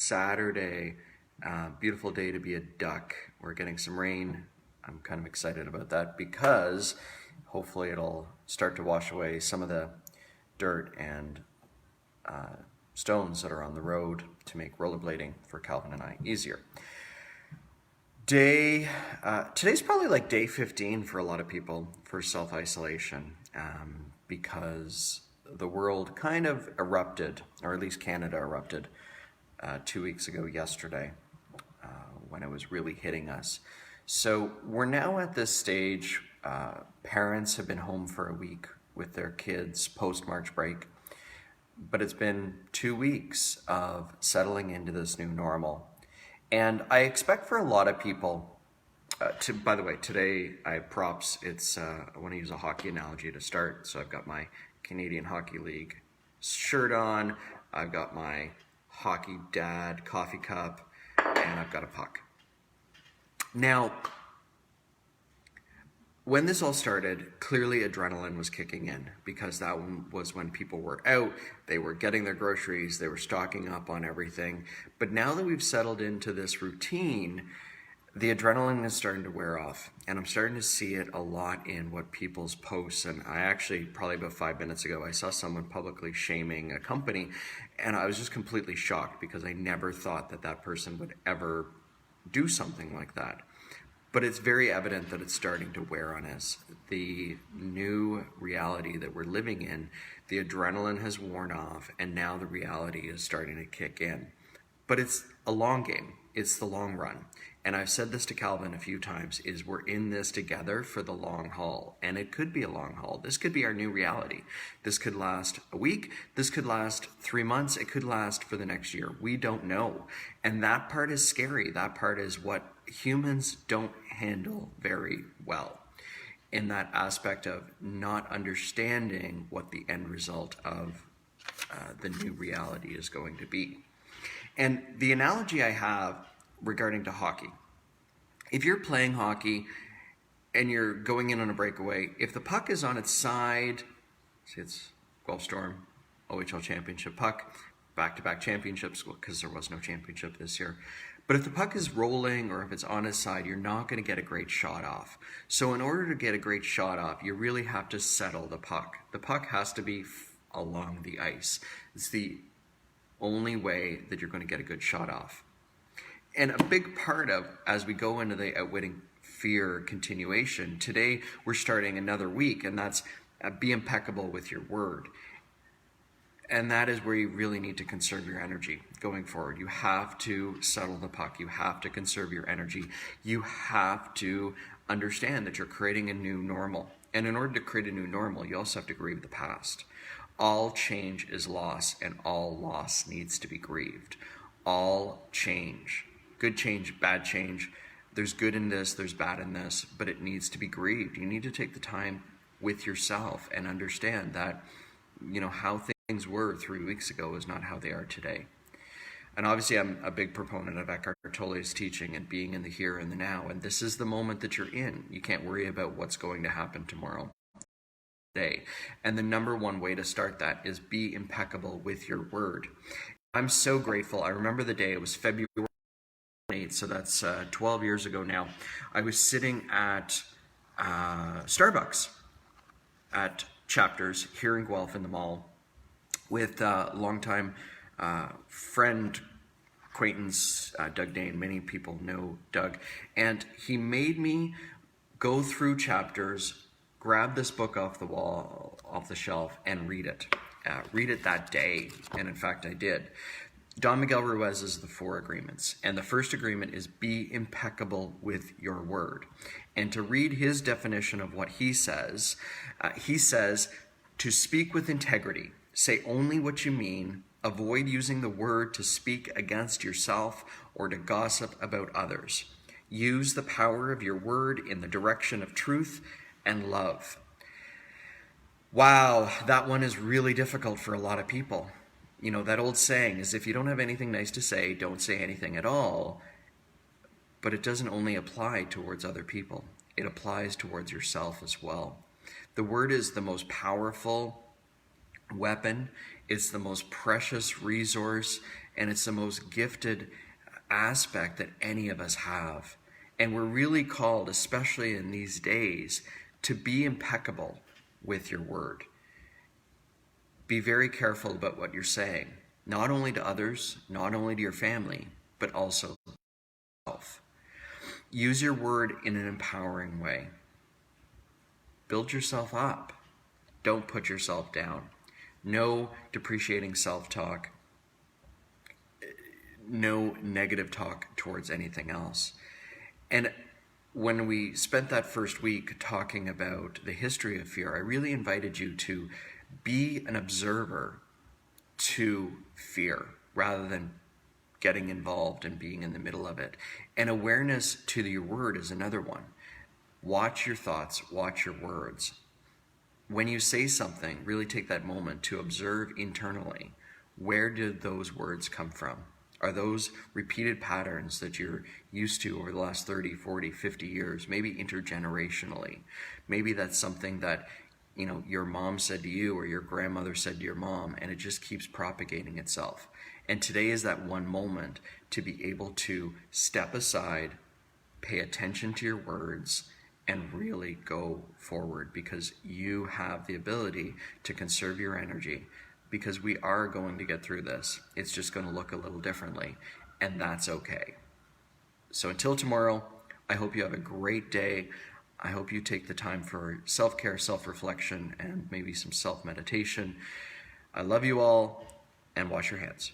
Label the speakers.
Speaker 1: Saturday. Beautiful day to be a duck. We're getting some rain. I'm kind of excited about that because hopefully it'll start to wash away some of the dirt and stones that are on the road to make rollerblading for Calvin and I easier. Today's probably like day 15 for a lot of people for self-isolation because the world kind of erupted, or at least Canada erupted 2 weeks ago yesterday when it was really hitting us. So we're now at this stage, parents have been home for a week with their kids post-March break, but it's been 2 weeks of settling into this new normal. And I expect for a lot of people, by the way, today I have props. I want to use a hockey analogy to start. So I've got my Canadian Hockey League shirt on, I've got my hockey dad coffee cup, and I've got a puck. Now, when this all started, clearly adrenaline was kicking in because that was when people were out, they were getting their groceries, they were stocking up on everything. But now that we've settled into this routine, the adrenaline is starting to wear off. And I'm starting to see it a lot in what people's posts. And I actually, probably about 5 minutes ago, I saw someone publicly shaming a company. And I was just completely shocked because I never thought that that person would ever do something like that. But it's very evident that it's starting to wear on us. The new reality that we're living in, the adrenaline has worn off, and now the reality is starting to kick in. But it's a long game. It's the long run. And I've said this to Calvin a few times, is we're in this together for the long haul. And it could be a long haul. This could be our new reality. This could last a week. This could last 3 months. It could last for the next year. We don't know. And that part is scary. That part is what humans don't handle very well, in that aspect of not understanding what the end result of the new reality is going to be. And the analogy I have regarding to hockey, if you're playing hockey and you're going in on a breakaway, if the puck is on its side, see, it's Guelph Storm OHL championship puck, back-to-back championships, because there was no championship this year. But if the puck is rolling or if it's on its side, you're not going to get a great shot off. So in order to get a great shot off, you really have to settle the puck. The puck has to be along the ice. It's the only way that you're going to get a good shot off. And a big part of, as we go into the Outwitting Fear continuation, today we're starting another week, and that's be impeccable with your word. And that is where you really need to conserve your energy going forward. You have to settle the puck. You have to conserve your energy. You have to understand that you're creating a new normal. And in order to create a new normal, you also have to grieve the past. All change is loss, and all loss needs to be grieved. All change, good change, bad change, there's good in this, there's bad in this, but it needs to be grieved. You need to take the time with yourself and understand that, how things were 3 weeks ago is not how they are today. And obviously I'm a big proponent of Eckhart Tolle's teaching and being in the here and the now. And this is the moment that you're in. You can't worry about what's going to happen tomorrow. Day. And the number one way to start that is be impeccable with your word. I'm so grateful. I remember the day, it was February 8th, so that's 12 years ago now. I was sitting at Starbucks at Chapters here in Guelph in the mall with a longtime friend, acquaintance, Doug Dane. Many people know Doug. And he made me go through Chapters, grab this book off the shelf, and read it. Read it that day. And in fact, I did. Don Miguel Ruiz is the 4 agreements. And the first agreement is be impeccable with your word. And to read his definition of what he says to speak with integrity, say only what you mean, avoid using the word to speak against yourself or to gossip about others. Use the power of your word in the direction of truth and love. Wow, that one is really difficult for a lot of people. That old saying is if you don't have anything nice to say, don't say anything at all. But it doesn't only apply towards other people. It applies towards yourself as well. The word is the most powerful weapon. It's the most precious resource, And it's the most gifted aspect that any of us have. And we're really called, especially in these days, to be impeccable with your word. Be very careful about what you're saying, not only to others, not only to your family, but also to yourself. Use your word in an empowering way. Build yourself up. Don't put yourself down. No depreciating self-talk. No negative talk towards anything else. And when we spent that first week talking about the history of fear, I really invited you to be an observer to fear rather than getting involved and being in the middle of it. And awareness to your word is another one. Watch your thoughts, watch your words. When you say something, really take that moment to observe internally. Where did those words come from? Are those repeated patterns that you're used to over the last 30, 40, 50 years, maybe intergenerationally? Maybe that's something that your mom said to you or your grandmother said to your mom, and it just keeps propagating itself. And today is that one moment to be able to step aside, pay attention to your words, and really go forward, because you have the ability to conserve your energy, because we are going to get through this. It's just going to look a little differently, and that's okay. So until tomorrow, I hope you have a great day. I hope you take the time for self-care, self-reflection, and maybe some self-meditation. I love you all, and wash your hands.